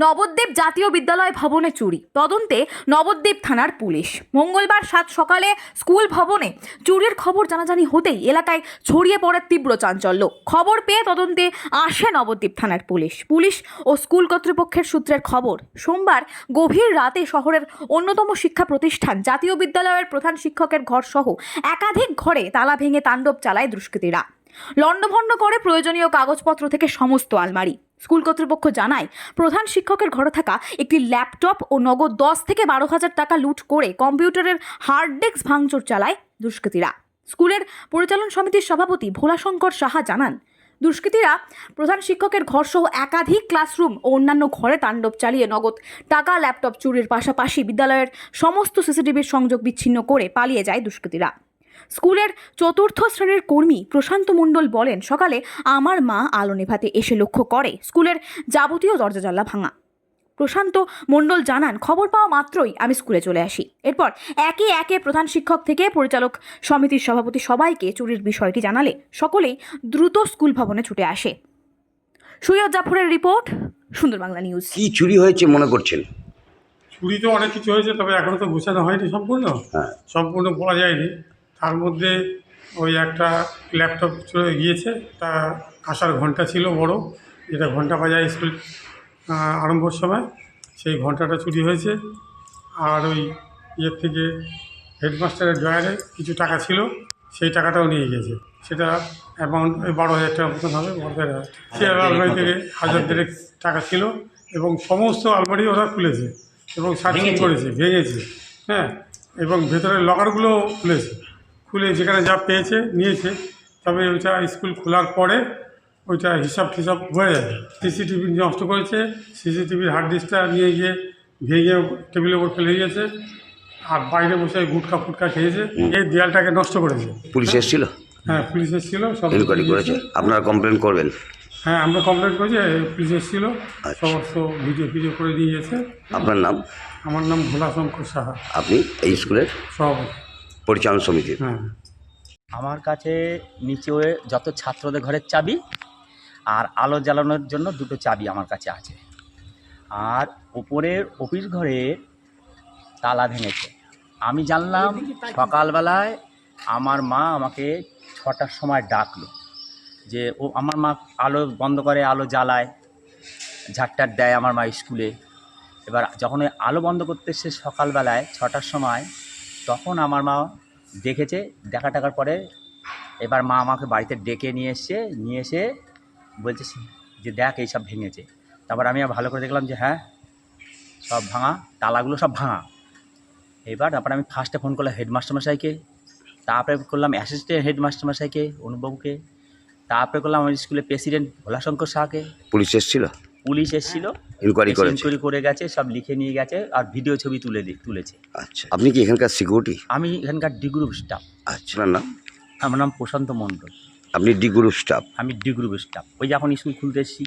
নবদ্বীপ জাতীয় বিদ্যালয় ভবনে চুরি, তদন্তে নবদ্বীপ থানার পুলিশ। মঙ্গলবার সাত সকালে স্কুল ভবনে চুরির খবর জানাজানি হতেই এলাকায় ছড়িয়ে পড়ে তীব্র চাঞ্চল্য। খবর পেয়ে তদন্তে আসে নবদ্বীপ থানার পুলিশ ও স্কুল কর্তৃপক্ষের সূত্রের খবর, সোমবার গভীর রাতে শহরের অন্যতম শিক্ষা প্রতিষ্ঠান জাতীয় বিদ্যালয়ের প্রধান শিক্ষকের ঘর সহ একাধিক ঘরে তালা ভেঙে তাণ্ডব চালায় দুষ্কৃতীরা। লণ্ডভণ্ড করে প্রয়োজনীয় কাগজপত্র থেকে সমস্ত আলমারি। স্কুল কর্তৃপক্ষ জানায়, প্রধান শিক্ষকের ঘরে থাকা একটি ল্যাপটপ ও নগদ 10 থেকে 12,000 টাকা লুট করে কম্পিউটারের হার্ড ডিস্ক ভাঙচুর চালায় দুষ্কৃতীরা। স্কুলের পরিচালন সমিতির সভাপতি ভোলাশঙ্কর সাহা জানান, দুষ্কৃতীরা প্রধান শিক্ষকের ঘর সহ একাধিক ক্লাসরুম ও অন্যান্য ঘরে তাণ্ডব চালিয়ে নগদ টাকা, ল্যাপটপ চুরির পাশাপাশি বিদ্যালয়ের সমস্ত সিসিটিভির সংযোগ বিচ্ছিন্ন করে পালিয়ে যায় দুষ্কৃতীরা। স্কুলের চতুর্থ শ্রেণীর কর্মী প্রশান্ত মণ্ডল বলেন, সকালে আমার মা আলো নেভাতে এসে লক্ষ্য করে স্কুলের যাবতীয় দরজা জানলা ভাঙা। প্রশান্ত মণ্ডল জানান, খবর পাওয়া মাত্রই আমি স্কুলে চলে আসি। এরপর একে একে প্রধান শিক্ষক থেকে পরিচালক সমিতির সভাপতি সবাইকে চুরির বিষয়টি জানালে সকলেই দ্রুত স্কুল ভবনে ছুটে আসে। সৈয়দ জাফরের রিপোর্ট, সুন্দর বাংলা নিউজ। কি চুরি হয়েছে মনে করছেন? চুরি তো অনেক কিছু হয়েছে, তবে এখনও তো গোছানো হয়নি সম্পূর্ণ। সম্পূর্ণ বলা যায়নি। তার মধ্যে ওই একটা ল্যাপটপ চলে গিয়েছে, তা আসার ঘন্টা ছিল বড়, যেটা ঘন্টা বাজায় স্কুল আরম্ভর সময়, সেই ঘন্টাটা চুরি হয়েছে। আর ওই ইয়ের থেকে হেডমাস্টারের ড্রয়ারে কিছু টাকা ছিল, সেই টাকাটাও নিয়ে গেছে। সেটা অ্যামাউন্ট ওই 12,000 টাকার মতন হবে। সে আলমারি থেকে 1,000 টাকা ছিল এবং সমস্ত আলমারি ওরা খুলেছে এবং সার্চিং করেছে, ভেঙেছে। হ্যাঁ, এবং ভেতরের লকারগুলো খুলে যেখানে যা পেয়েছে নিয়েছে। তবে ওইটা স্কুল খোলার পরে ওইটা হিসাব টিসাব হয়ে যাবে। সিসিটিভি নষ্ট করেছে, সিসিটিভির হার্ড ডিস্কটা নিয়ে গিয়ে ভেঙে টেবিলের উপর ফেলে দিয়েছে। আর বাইরে বসে গুটখা ফুটকা খেয়েছে, এই দেয়ালটাকে নষ্ট করেছে। পুলিশ এসেছিল? হ্যাঁ, পুলিশ এসেছিল, সব ইনকোয়ারি করেছে। আপনারা কমপ্লেন করবেন? হ্যাঁ, আমরা কমপ্লেন করেছি, পুলিশ এসেছিল, সমস্ত ভিডিও করে দিয়ে গেছে। আপনার নাম? আমার নাম ভোলাশঙ্কর সাহা। আপনি এই স্কুলের সভাপতি, পরিচালন সমিতির? হ্যাঁ। আমার কাছে নিচে যত ছাত্রদের ঘরের চাবি আর আলো জ্বালানোর জন্য 2টো চাবি আমার কাছে আছে। আর উপরের অফিস ঘরের তালা ভেঙেছে। আমি জানলাম সকালবেলায়, আমার মা আমাকে 6টার সময় ডাকলো যে আমার মা আলো বন্ধ করে, আলো জ্বালায়, ঝাড়টার দেয় আমার মা স্কুলে। এবার যখন ওই আলো বন্ধ করতে এসে সকালবেলায় 6টার সময়, তখন আমার মা দেখেছে। টাকার পরে এবার মা আমাকে বাড়িতে ডেকে নিয়ে এসে বলছে যে দেখ এইসব ভেঙেছে। তারপর আমি ভালো করে দেখলাম যে হ্যাঁ, সব ভাঙা, তালাগুলো সব ভাঙা। তারপরে আমি ফার্স্টে ফোন করলাম হেডমাস্টারমশাইকে, তারপরে করলাম অ্যাসিস্ট্যান্ট হেডমাস্টারমশাইকে অনুপবাবুকে, তারপরে করলাম আমার স্কুলের প্রেসিডেন্ট ভোলাশঙ্কর সাহাকে। পুলিশ এসেছিল? পুলিশ এসেছিল, ইনকোয়ারি করে গেছে, সব লিখে নিয়ে গেছে আর ভিডিও ছবি তুলেছে। আচ্ছা, আপনি কি এখানকার সিকিউরিটি? আমি এখানকার ডি গ্রুপ স্টাফ। আচ্ছা, আপনার নাম? আমার নাম প্রশান্ত মণ্ডল। আপনি ডি গ্রুপ স্টাফ? আমি ডি গ্রুপ স্টাফ। ওই যখন স্কুল খুলতে এসেছি